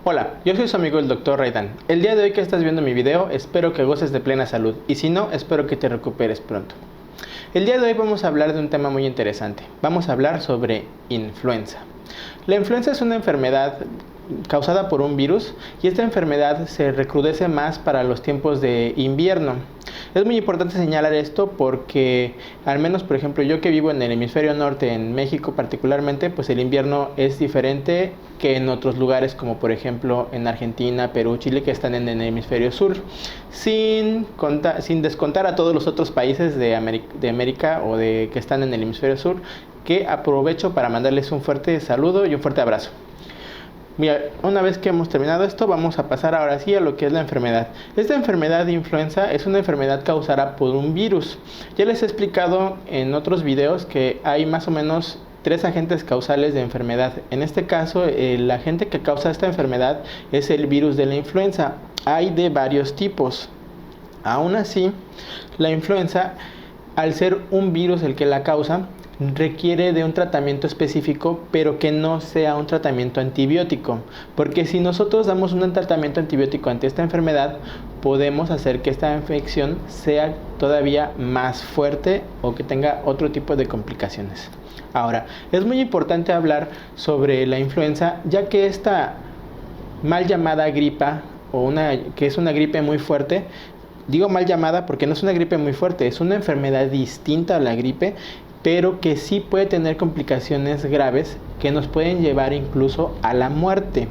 Hola, yo soy su amigo el Dr. Raidan. El día de hoy que estás viendo mi video, espero que goces de plena salud y si no, espero que te recuperes pronto. El día de hoy vamos a hablar de un tema muy interesante. Vamos a hablar sobre influenza. La influenza es una enfermedad causada por un virus y esta enfermedad se recrudece más para los tiempos de invierno. Es muy importante señalar esto porque al menos por ejemplo yo que vivo en el hemisferio norte, en México particularmente, pues el invierno es diferente que en otros lugares como por ejemplo en Argentina, Perú, Chile, que están en el hemisferio sur, sin descontar a todos los otros países de América o que están en el hemisferio sur, que aprovecho para mandarles un fuerte saludo y un fuerte abrazo. Mira, una vez que hemos terminado esto, vamos a pasar ahora sí a lo que es la enfermedad. Esta enfermedad de influenza es una enfermedad causada por un virus. Ya les he explicado en otros videos que hay más o menos 3 agentes causales de enfermedad. En este caso, el agente que causa esta enfermedad es el virus de la influenza. Hay de varios tipos. Aún así, la influenza, al ser un virus el que la causa, requiere de un tratamiento específico, pero que no sea un tratamiento antibiótico, porque si nosotros damos un tratamiento antibiótico ante esta enfermedad, podemos hacer que esta infección sea todavía más fuerte o que tenga otro tipo de complicaciones. Ahora, es muy importante hablar sobre la influenza, ya que esta mal llamada gripa, que es una gripe muy fuerte, digo mal llamada porque no es una gripe muy fuerte, es una enfermedad distinta a la gripe, pero que sí puede tener complicaciones graves que nos pueden llevar incluso a la muerte,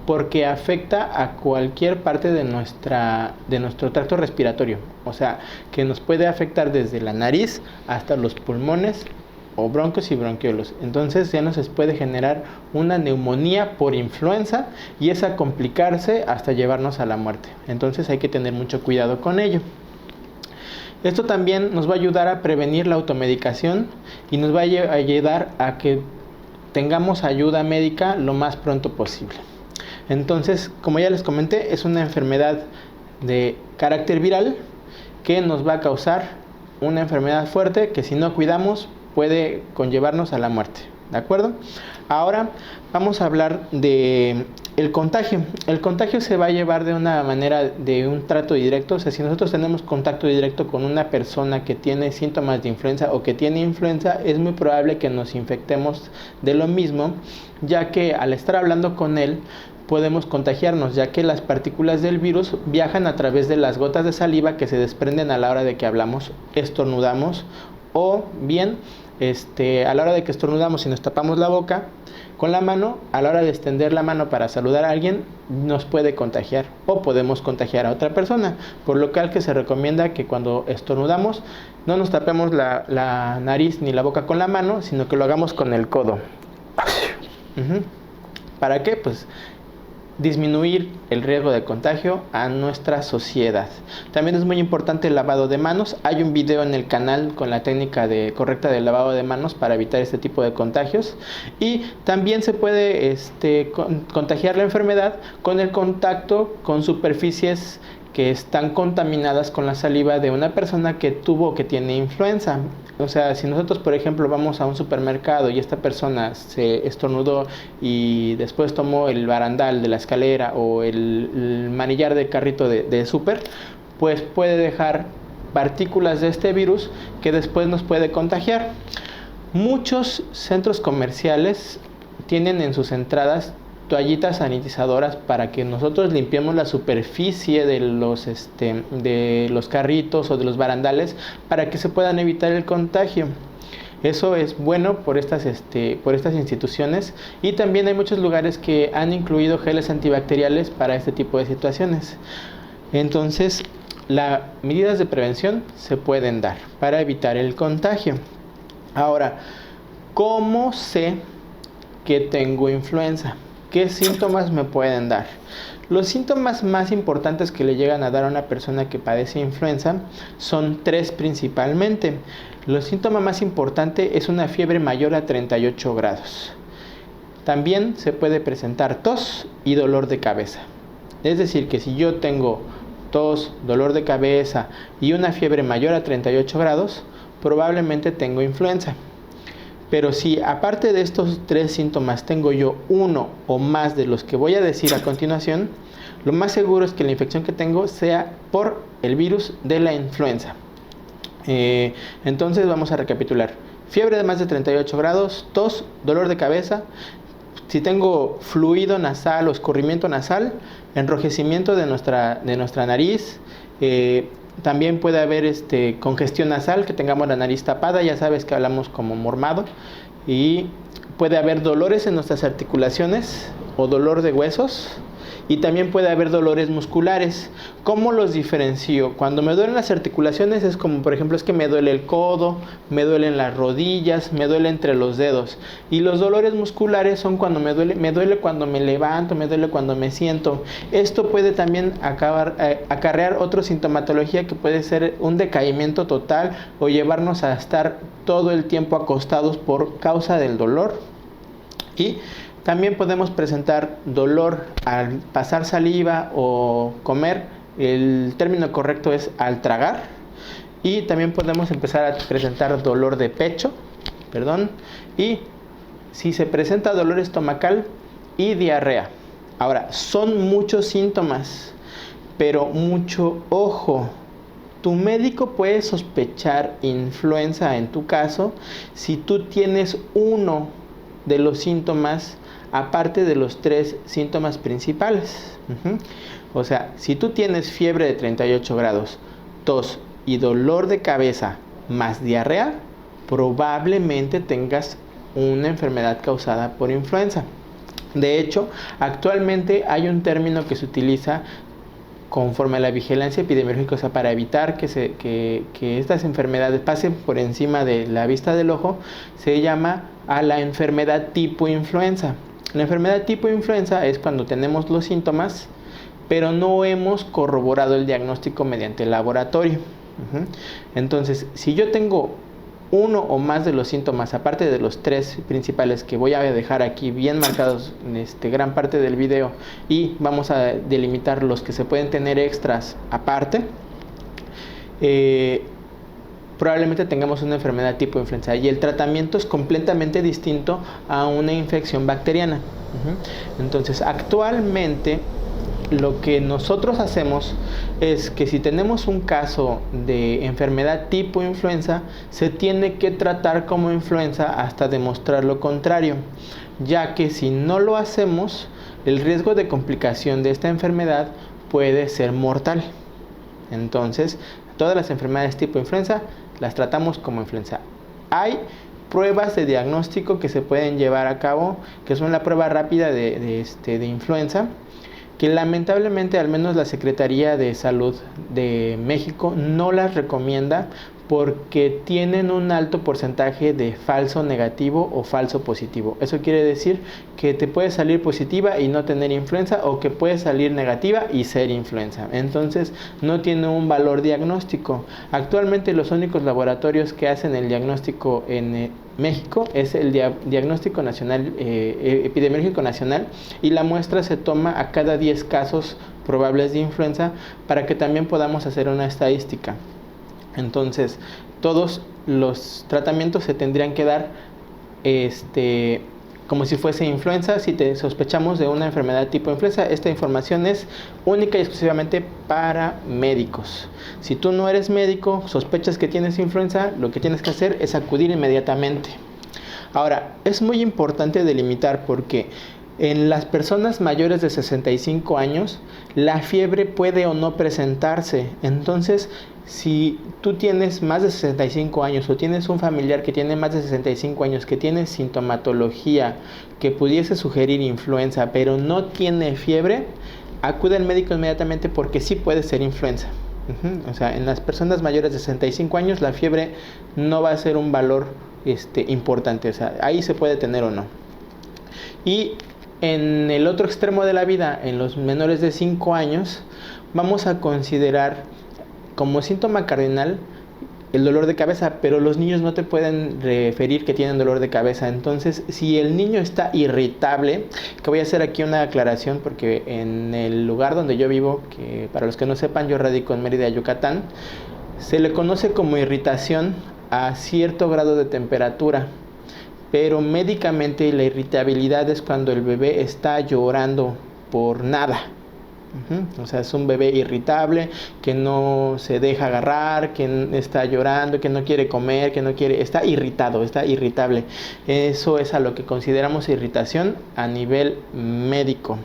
porque afecta a cualquier parte de nuestro tracto respiratorio. O sea, que nos puede afectar desde la nariz hasta los pulmones o broncos y bronquiolos. Entonces ya nos puede generar una neumonía por influenza y esa complicarse hasta llevarnos a la muerte. Entonces hay que tener mucho cuidado con ello. Esto también nos va a ayudar a prevenir la automedicación y nos va a ayudar a que tengamos ayuda médica lo más pronto posible. Entonces, como ya les comenté, es una enfermedad de carácter viral que nos va a causar una enfermedad fuerte que si no cuidamos puede conllevarnos a la muerte. ¿De acuerdo? Ahora vamos a hablar de el contagio. El contagio se va a llevar de una manera de un trato directo. O sea, si nosotros tenemos contacto directo con una persona que tiene síntomas de influenza o que tiene influenza, es muy probable que nos infectemos de lo mismo, ya que al estar hablando con él podemos contagiarnos, ya que las partículas del virus viajan a través de las gotas de saliva que se desprenden a la hora de que hablamos, estornudamos o bien a la hora de que estornudamos y nos tapamos la boca con la mano, a la hora de extender la mano para saludar a alguien, nos puede contagiar o podemos contagiar a otra persona, por lo que se recomienda que cuando estornudamos no nos tapemos la nariz ni la boca con la mano, sino que lo hagamos con el codo. ¿Para qué? Pues disminuir el riesgo de contagio a nuestra sociedad. También es muy importante el lavado de manos. Hay un video en el canal con la técnica correcta del lavado de manos para evitar este tipo de contagios. Y también se puede contagiar la enfermedad con el contacto con superficies que están contaminadas con la saliva de una persona que tiene influenza. O sea, si nosotros, por ejemplo, vamos a un supermercado y esta persona se estornudó y después tomó el barandal de la escalera o el manillar de carrito de súper, pues puede dejar partículas de este virus que después nos puede contagiar. Muchos centros comerciales tienen en sus entradas toallitas sanitizadoras para que nosotros limpiemos la superficie de los carritos o de los barandales para que se puedan evitar el contagio. Eso es bueno por estas instituciones, y también hay muchos lugares que han incluido geles antibacteriales para este tipo de situaciones. Entonces, las medidas de prevención se pueden dar para evitar el contagio. Ahora, ¿cómo sé que tengo influenza? ¿Qué síntomas me pueden dar? Los síntomas más importantes que le llegan a dar a una persona que padece influenza son 3 principalmente. El síntoma más importante es una fiebre mayor a 38 grados. También se puede presentar tos y dolor de cabeza. Es decir, que si yo tengo tos, dolor de cabeza y una fiebre mayor a 38 grados, probablemente tengo influenza. Pero si aparte de estos 3 síntomas tengo yo uno o más de los que voy a decir a continuación, lo más seguro es que la infección que tengo sea por el virus de la influenza. Entonces vamos a recapitular. Fiebre de más de 38 grados, tos, dolor de cabeza. Si tengo fluido nasal o escurrimiento nasal, enrojecimiento de nuestra nariz, también puede haber congestión nasal, que tengamos la nariz tapada, ya sabes que hablamos como mormado, y puede haber dolores en nuestras articulaciones o dolor de huesos, y también puede haber dolores musculares. ¿Cómo los diferencio? Cuando me duelen las articulaciones es como, por ejemplo, es que me duele el codo, me duelen las rodillas, me duele entre los dedos. Y los dolores musculares son cuando me duele cuando me levanto, me duele cuando me siento. Esto puede también acarrear otra sintomatología que puede ser un decaimiento total o llevarnos a estar todo el tiempo acostados por causa del dolor. Y también podemos presentar dolor al pasar saliva o comer. El término correcto es al tragar. Y también podemos empezar a presentar dolor de pecho, y si se presenta dolor estomacal y diarrea. Ahora, son muchos síntomas, pero mucho ojo. Tu médico puede sospechar influenza en tu caso si tú tienes uno de los síntomas aparte de los 3 síntomas principales. O sea, si tú tienes fiebre de 38 grados, tos y dolor de cabeza más diarrea, probablemente tengas una enfermedad causada por influenza. De hecho, actualmente hay un término que se utiliza conforme a la vigilancia epidemiológica, o sea, para evitar que estas enfermedades pasen por encima de la vista del ojo, se llama a la enfermedad tipo influenza. La enfermedad tipo influenza es cuando tenemos los síntomas, pero no hemos corroborado el diagnóstico mediante el laboratorio. Entonces, si yo tengo uno o más de los síntomas, aparte de los 3 principales que voy a dejar aquí bien marcados en gran parte del video, y vamos a delimitar los que se pueden tener extras aparte, probablemente tengamos una enfermedad tipo influenza y el tratamiento es completamente distinto a una infección bacteriana. Entonces, actualmente lo que nosotros hacemos es que si tenemos un caso de enfermedad tipo influenza, se tiene que tratar como influenza hasta demostrar lo contrario, ya que si no lo hacemos, el riesgo de complicación de esta enfermedad puede ser mortal. Entonces, todas las enfermedades tipo influenza las tratamos como influenza. Hay pruebas de diagnóstico que se pueden llevar a cabo, que son la prueba rápida de influenza, que lamentablemente al menos la Secretaría de Salud de México no las recomienda porque tienen un alto porcentaje de falso negativo o falso positivo. Eso quiere decir que te puede salir positiva y no tener influenza, o que puede salir negativa y ser influenza. Entonces no tiene un valor diagnóstico. Actualmente los únicos laboratorios que hacen el diagnóstico en México es el Diagnóstico Nacional, Epidemiológico Nacional, y la muestra se toma a cada 10 casos probables de influenza para que también podamos hacer una estadística. Entonces, todos los tratamientos se tendrían que dar como si fuese influenza. Si te sospechamos de una enfermedad tipo influenza, esta información es única y exclusivamente para médicos. Si tú no eres médico, sospechas que tienes influenza, lo que tienes que hacer es acudir inmediatamente. Ahora, es muy importante delimitar porque en las personas mayores de 65 años, la fiebre puede o no presentarse. Entonces, si tú tienes más de 65 años o tienes un familiar que tiene más de 65 años, que tiene sintomatología que pudiese sugerir influenza, pero no tiene fiebre, acude al médico inmediatamente porque sí puede ser influenza. O sea, en las personas mayores de 65 años, la fiebre no va a ser un valor importante. O sea, ahí se puede tener o no. Y en el otro extremo de la vida, en los menores de 5 años, vamos a considerar como síntoma cardinal el dolor de cabeza, pero los niños no te pueden referir que tienen dolor de cabeza. Entonces, si el niño está irritable, que voy a hacer aquí una aclaración porque en el lugar donde yo vivo, que para los que no sepan, yo radico en Mérida, Yucatán, se le conoce como irritación a cierto grado de temperatura, pero médicamente la irritabilidad es cuando el bebé está llorando por nada. O sea, es un bebé irritable, que no se deja agarrar, que está llorando, que no quiere comer, está irritado, está irritable. Eso es a lo que consideramos irritación a nivel médico.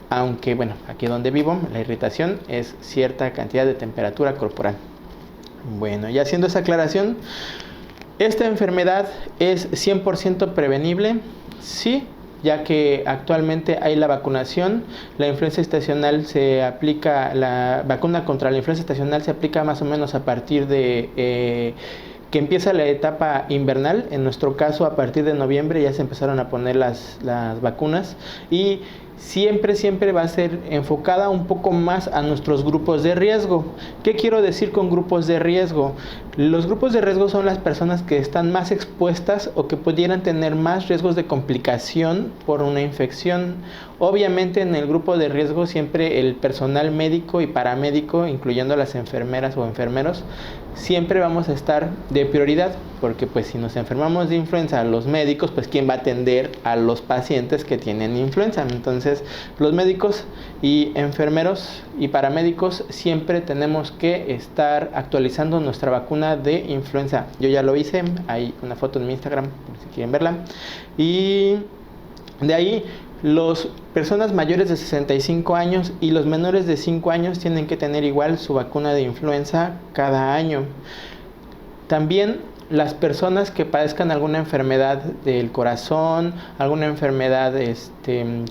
Aunque, bueno, aquí donde vivo, la irritación es cierta cantidad de temperatura corporal. Bueno, ya haciendo esa aclaración, ¿esta enfermedad es 100% prevenible? Sí, ya que actualmente hay la vacunación. La influenza estacional la vacuna contra la influenza estacional se aplica más o menos a partir de que empieza la etapa invernal. En nuestro caso, a partir de noviembre ya se empezaron a poner las vacunas, y siempre va a ser enfocada un poco más a nuestros grupos de riesgo. ¿Qué quiero decir con grupos de riesgo? Los grupos de riesgo son las personas que están más expuestas o que pudieran tener más riesgos de complicación por una infección. Obviamente en el grupo de riesgo siempre el personal médico y paramédico, incluyendo las enfermeras o enfermeros, siempre vamos a estar de prioridad, porque pues si nos enfermamos de influenza, los médicos, pues ¿quién va a atender a los pacientes que tienen influenza? Entonces los médicos y enfermeros y paramédicos siempre tenemos que estar actualizando nuestra vacuna de influenza. Yo ya lo hice, hay una foto en mi Instagram si quieren verla. Y de ahí, las personas mayores de 65 años y los menores de 5 años tienen que tener igual su vacuna de influenza cada año. También las personas que padezcan alguna enfermedad del corazón, alguna enfermedad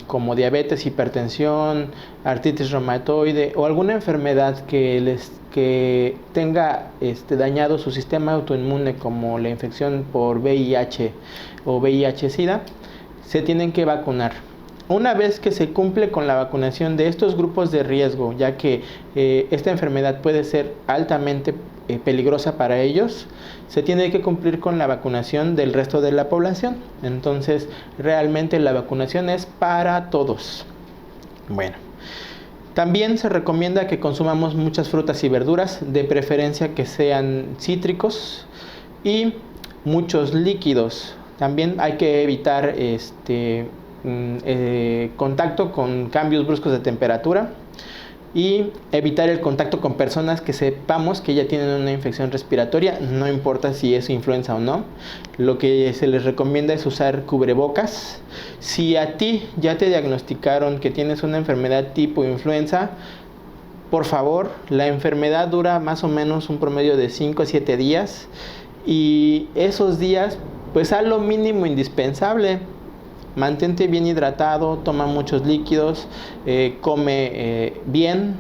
como diabetes, hipertensión, artritis reumatoide o alguna enfermedad que tenga dañado su sistema autoinmune, como la infección por VIH o VIH-Sida, se tienen que vacunar. Una vez que se cumple con la vacunación de estos grupos de riesgo, ya que esta enfermedad puede ser altamente peligrosa para ellos, se tiene que cumplir con la vacunación del resto de la población. Entonces, realmente la vacunación es para todos. Bueno, también se recomienda que consumamos muchas frutas y verduras, de preferencia que sean cítricos, y muchos líquidos. También hay que evitar contacto con cambios bruscos de temperatura, y evitar el contacto con personas que sepamos que ya tienen una infección respiratoria, no importa si es influenza o no. Lo que se les recomienda es usar cubrebocas. Si a ti ya te diagnosticaron que tienes una enfermedad tipo influenza, por favor, la enfermedad dura más o menos un promedio de 5 a 7 días, y esos días pues haz lo mínimo indispensable. Mantente bien hidratado, toma muchos líquidos, come bien,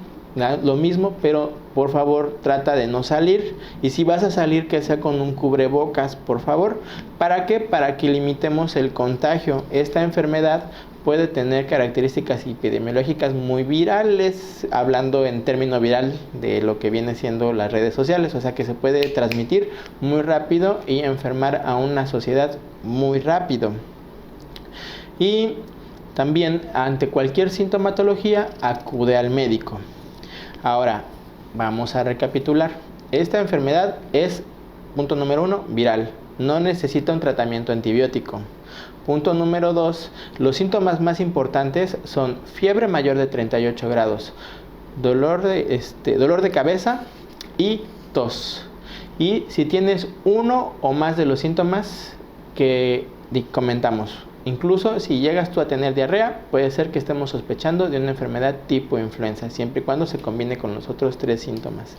lo mismo, pero por favor trata de no salir, y si vas a salir que sea con un cubrebocas, por favor. ¿Para qué? Para que limitemos el contagio. Esta enfermedad puede tener características epidemiológicas muy virales, hablando en término viral de lo que viene siendo las redes sociales, o sea que se puede transmitir muy rápido y enfermar a una sociedad muy rápido. Y también, ante cualquier sintomatología, acude al médico. Ahora, vamos a recapitular. Esta enfermedad es, punto número 1, viral. No necesita un tratamiento antibiótico. Punto número 2, los síntomas más importantes son fiebre mayor de 38 grados, dolor de cabeza y tos. Y si tienes uno o más de los síntomas que comentamos, incluso si llegas tú a tener diarrea, puede ser que estemos sospechando de una enfermedad tipo influenza, siempre y cuando se combine con los otros 3 síntomas.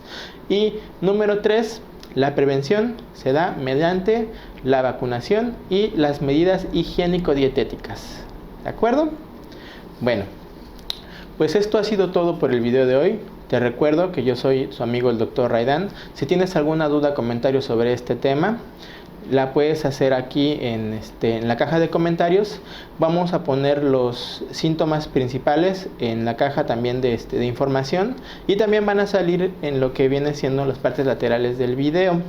Y número 3, la prevención se da mediante la vacunación y las medidas higiénico-dietéticas. ¿De acuerdo? Bueno, pues esto ha sido todo por el video de hoy. Te recuerdo que yo soy su amigo el Dr. Raidán. Si tienes alguna duda o comentario sobre este tema, la puedes hacer aquí en la caja de comentarios. Vamos a poner los síntomas principales en la caja también de información, y también van a salir en lo que viene siendo las partes laterales del video.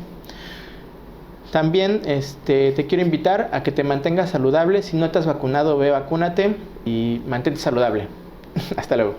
También te quiero invitar a que te mantengas saludable. Si no te has vacunado, ve, vacúnate y mantente saludable. Hasta luego.